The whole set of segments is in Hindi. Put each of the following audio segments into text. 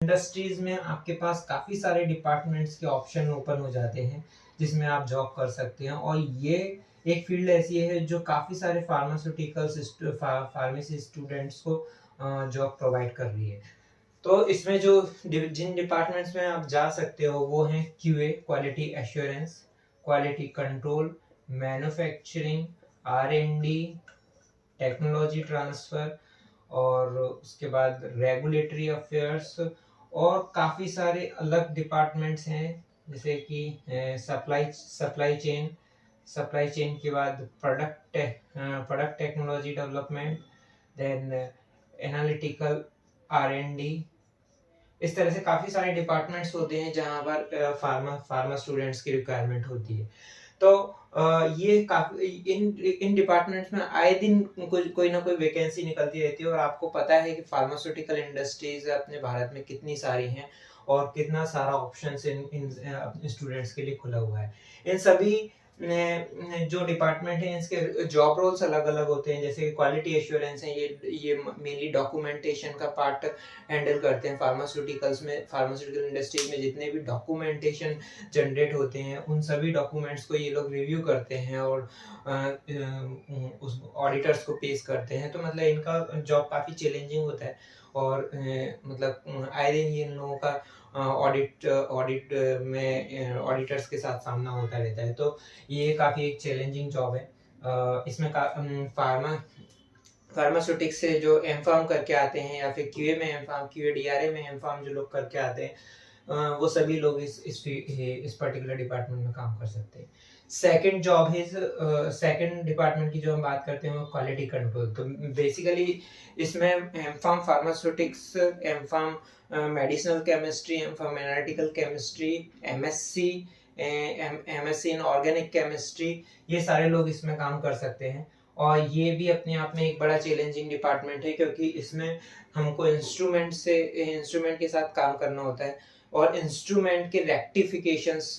इंडस्ट्रीज में आपके पास काफ़ी सारे डिपार्टमेंट्स के ऑप्शन ओपन हो जाते हैं जिसमें आप जॉब कर सकते हैं, और ये एक फील्ड ऐसी है जो काफ़ी सारे फार्मेसी स्टूडेंट्स को जॉब प्रोवाइड कर रही है। तो इसमें जो जिन डिपार्टमेंट्स में आप जा सकते हो वो हैं QA quality assurance, quality control, manufacturing, R and D, technology transfer, और उसके बाद रेगुलेटरी अफेयर्स, और काफ़ी सारे अलग डिपार्टमेंट्स हैं जैसे कि सप्लाई चेन के बाद product technology development, then analytical, R and D. इस तरह से काफ़ी सारे डिपार्टमेंट्स होते हैं जहाँ पर फार्मा स्टूडेंट्स की रिक्वायरमेंट होती है। तो ये काफ़ी इन डिपार्टमेंट्स में आए दिन कोई ना कोई वैकेंसी निकलती रहती है, और आपको पता है कि फार्मास्यूटिकल इंडस्ट्रीज अपने भारत में कितनी सारी हैं और कितना सारा ऑप्शंस इन अपने स्टूडेंट्स के लिए खुला हुआ है। इन सभी जो डिपार्टमेंट हैं इसके जॉब रोल्स अलग अलग होते हैं। जैसे क्वालिटी एश्योरेंस है, ये मेनली डॉक्यूमेंटेशन का पार्ट हैंडल करते हैं। फार्मास्यूटिकल इंडस्ट्रीज में जितने भी डॉक्यूमेंटेशन जनरेट होते हैं उन सभी डॉक्यूमेंट्स को ये लोग रिव्यू करते हैं और उस ऑडिटर्स को पेश करते हैं। तो मतलब इनका जॉब काफ़ी चैलेंजिंग होता है, और मतलब आए दिन ये इन लोगों का ऑडिट में ऑडिटर्स के साथ सामना होता रहता है। तो ये काफ़ी एक चैलेंजिंग जॉब है। इसमें फार्मास्यूटिक्स से जो एमफार्म करके आते हैं या फिर क्यूए में एमफार्म, क्यूए डीआरए में एमफार्म जो लोग करके आते हैं वो सभी लोग इस पर्टिकुलर डिपार्टमेंट में काम कर सकते हैं। सेकंड डिपार्टमेंट की जो हम बात करते हैं वो क्वालिटी कंट्रोल। तो बेसिकली इसमें M form pharmaceutics, M form medicinal chemistry, M form analytical chemistry, MSc in organic chemistry, ये सारे लोग इसमें काम कर सकते हैं। और ये भी अपने आप में एक बड़ा चैलेंजिंग डिपार्टमेंट है, क्योंकि इसमें हमको इंस्ट्रूमेंट के साथ काम करना होता है, और इंस्ट्रूमेंट के रेक्टिफिकेशंस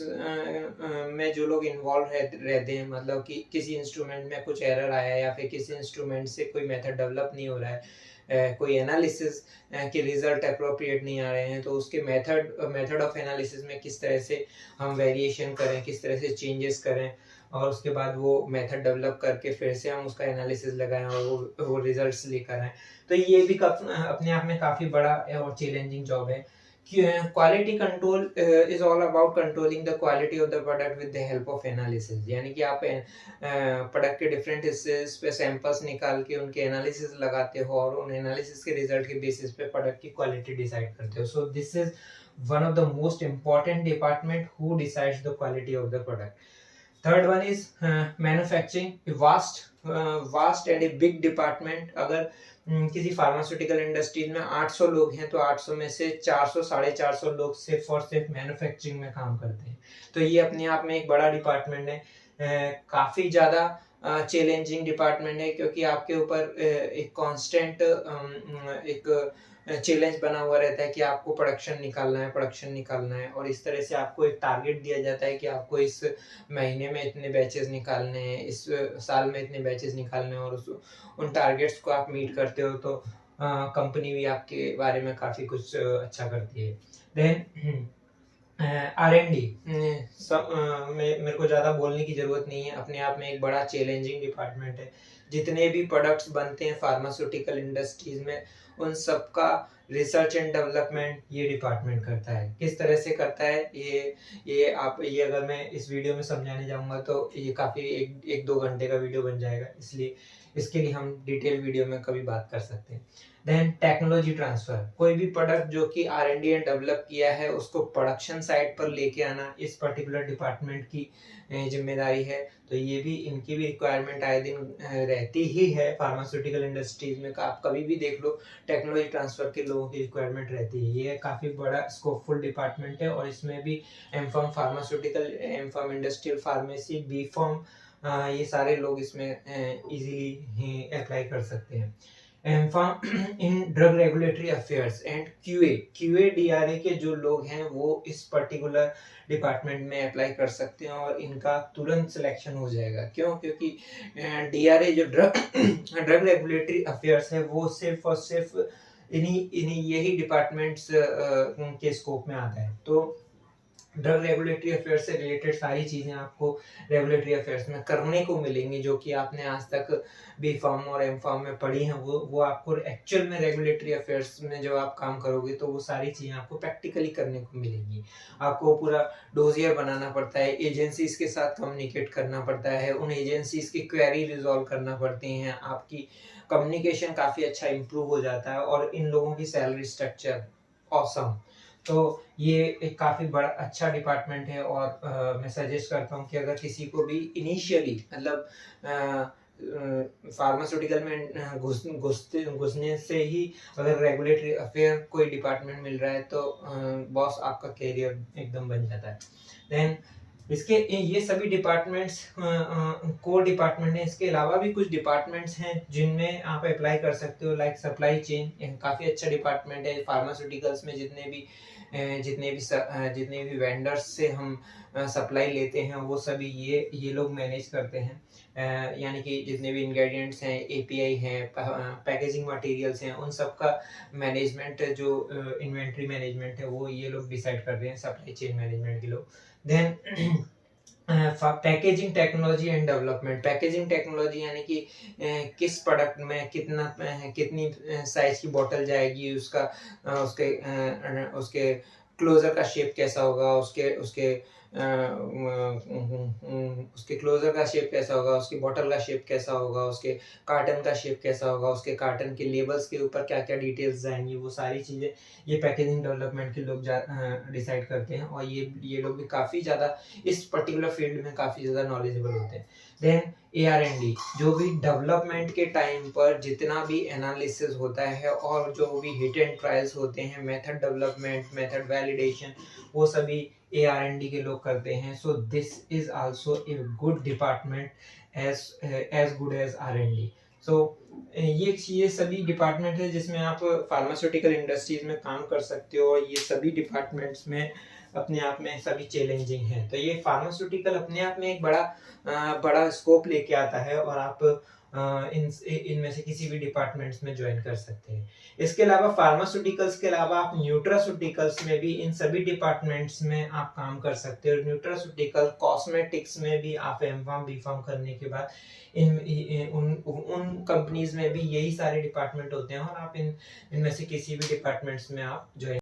में जो लोग इन्वॉल्व रहते हैं, मतलब कि किसी इंस्ट्रूमेंट में कुछ एरर आया या फिर किसी इंस्ट्रूमेंट से कोई मेथड डेवलप नहीं हो रहा है, कोई एनालिसिस के रिजल्ट अप्रोप्रिएट नहीं आ रहे हैं, तो उसके मेथड ऑफ एनालिसिस में किस तरह से हम वेरिएशन करें, किस तरह से चेंजेस करें, और उसके बाद वो मेथड डेवलप करके फिर से हम उसका एनालिसिस लगाएं और वो रिजल्ट्स लेकर आएँ। तो ये भी अपने आप में काफ़ी बड़ा और चैलेंजिंग जॉब है। Quality control is all about controlling the quality of the product with the help of analysis. यानी कि आप प्रोडक्ट के डिफरेंट हिस्से पे सैंपल्स निकाल के उनके एनालिसिस लगाते हो और उन एनालिसिस के रिजल्ट के बेसिस पे प्रोडक्ट की क्वालिटी डिसाइड करते हो। सो this is one of the most important department who decides the quality of the product. Third one is manufacturing, vast and a big department. अगर किसी फार्मास्यूटिकल इंडस्ट्रीज में 800 लोग हैं तो 800 में से 400 450 लोग सिर्फ और सिर्फ मैन्युफैक्चरिंग में काम करते हैं। तो ये अपने आप में एक बड़ा डिपार्टमेंट है, काफ़ी ज़्यादा चैलेंजिंग डिपार्टमेंट है, क्योंकि आपके ऊपर एक कांस्टेंट एक चैलेंज बना हुआ रहता है कि आपको प्रोडक्शन निकालना है, और इस तरह से आपको एक टारगेट दिया जाता है कि आपको इस महीने में इतने बैचेस निकालने हैं, इस साल में इतने बैचेस निकालने हैं, और उन टारगेट्स को आप मीट करते हो तो कंपनी भी आपके बारे में काफ़ी कुछ अच्छा करती है। देन आर&डी, मेरे को ज़्यादा बोलने की ज़रूरत नहीं है, अपने आप में एक बड़ा चैलेंजिंग डिपार्टमेंट है। जितने भी प्रोडक्ट्स बनते हैं फार्मास्यूटिकल इंडस्ट्रीज में उन सबका रिसर्च एंड डेवलपमेंट ये डिपार्टमेंट करता है। किस तरह से करता है ये अगर मैं इस वीडियो में समझाने जाऊंगा तो ये काफ़ी एक 2 घंटे का वीडियो बन जाएगा, इसलिए इसके लिए हम डिटेल वीडियो में कभी बात कर सकते हैं। देन टेक्नोलॉजी ट्रांसफ़र, कोई भी प्रोडक्ट जो कि R&D डेवलप किया है उसको प्रोडक्शन साइट पर लेके आना इस पर्टिकुलर डिपार्टमेंट की जिम्मेदारी है। तो ये भी इनकी भी रिक्वायरमेंट आए दिन रहती ही है फार्मास्यूटिकल इंडस्ट्रीज में। आप कभी भी देख लो टेक्नोलॉजी ट्रांसफ़र के लोगों की रिक्वायरमेंट रहती है। ये काफ़ी बड़ा स्कोपफुल डिपार्टमेंट है, और इसमें भी M Pharm pharmaceutical, M Pharm industrial pharmacy, B Pharm, ये सारे लोग इसमें इजीली अप्लाई कर सकते हैं। M Pharm in drug regulatory affairs and QA DRA के जो लोग हैं वो इस पर्टिकुलर डिपार्टमेंट में अप्लाई कर सकते हैं, और इनका तुरंत सिलेक्शन हो जाएगा। क्यों? क्योंकि डीआरए जो ड्रग रेगुलेटरी अफेयर्स है वो सिर्फ और सिर्फ इन्हीं इन्हीं यही डिपार्टमेंट्स के स्कोप में आता है। तो ड्रग रेगुलेटरी अफेयर्स से रिलेटेड सारी चीज़ें आपको रेगुलेटरी अफेयर्स में करने को मिलेंगी, जो कि आपने आज तक बी फार्म और एम फार्म में पढ़ी हैं, वो आपको एक्चुअल में रेगुलेटरी अफेयर्स में जब आप काम करोगे तो वो सारी चीज़ें आपको प्रैक्टिकली करने को मिलेंगी। आपको पूरा डोजियर बनाना पड़ता है, एजेंसीज के साथ कम्युनिकेट करना पड़ता है, उन एजेंसीज की क्वेरी रिजॉल्व करना पड़ती हैं, आपकी कम्युनिकेशन काफ़ी अच्छा इम्प्रूव हो जाता है, और इन लोगों की सैलरी स्ट्रक्चर ऑसम। तो ये एक काफ़ी बड़ा अच्छा डिपार्टमेंट है, और मैं सजेस्ट करता हूँ कि अगर किसी को भी इनिशियली मतलब फार्मास्यूटिकल में घुसने से ही अगर रेगुलेटरी अफेयर कोई डिपार्टमेंट मिल रहा है तो बॉस आपका कैरियर एकदम बन जाता है। देन इसके ये सभी डिपार्टमेंट्स कोर डिपार्टमेंट है। इसके अलावा भी कुछ डिपार्टमेंट्स हैं जिनमें आप अप्लाई कर सकते हो, लाइक सप्लाई चेन, काफ़ी अच्छा डिपार्टमेंट है। फार्मास्यूटिकल्स में जितने भी वेंडर्स से हम सप्लाई लेते हैं वो सभी ये लोग मैनेज करते हैं। यानी कि जितने भी इंग्रेडिएंट्स हैं, एपीआई हैं, पैकेजिंग मटेरियल्स हैं, उन सब का मैनेजमेंट जो इन्वेंट्री मैनेजमेंट है वो ये लोग डिसाइड कर रहे हैं, सप्लाई चेन मैनेजमेंट के लोग। Then packaging technology and development. Packaging technology यानी कि किस प्रोडक्ट में कितनी साइज की बोतल जाएगी, उसके क्लोजर का शेप कैसा होगा, उसके क्लोजर का शेप कैसा होगा, उसकी बोतल का शेप कैसा होगा, उसके कार्टन का शेप कैसा होगा, उसके कार्टन के लेबल्स के ऊपर क्या क्या डिटेल्स जाएंगी, वो सारी चीज़ें ये पैकेजिंग डेवलपमेंट के लोग डिसाइड करते हैं, और ये लोग भी काफ़ी ज़्यादा इस पर्टिकुलर फील्ड में काफ़ी ज़्यादा नॉलेजेबल होते हैं। देन AR&D, जो भी डेवलपमेंट के टाइम पर जितना भी एनालिसिस होता है और जो भी हिट एंड ट्रायल्स होते हैं, मेथड डेवलपमेंट, मेथड वैलिडेशन, वो सभी AR&D के लोग करते हैं। So this is also a good department as good as R&D। So ये सभी डिपार्टमेंट है जिसमें आप फार्मास्यूटिकल इंडस्ट्रीज में काम कर सकते हो, और ये सभी डिपार्टमेंट्स में अपने आप में सभी चैलेंजिंग हैं। तो ये फार्मास्यूटिकल अपने आप में एक बड़ा स्कोप लेके आता है, और आप इनमें से किसी भी डिपार्टमेंट्स में ज्वाइन कर सकते हैं। इसके अलावा फार्मास्यूटिकल्स के अलावा आप न्यूट्रास्यूटिकल्स में भी इन सभी डिपार्टमेंट्स में आप काम कर सकते हो। न्यूट्रास्यूटिकल कॉस्मेटिक्स में भी आप एम.फार्म बी.फार्म करने के बाद उन कंपनीज में भी यही सारे डिपार्टमेंट होते हैं, और आप इनमें से किसी भी डिपार्टमेंट्स में आप ज्वाइन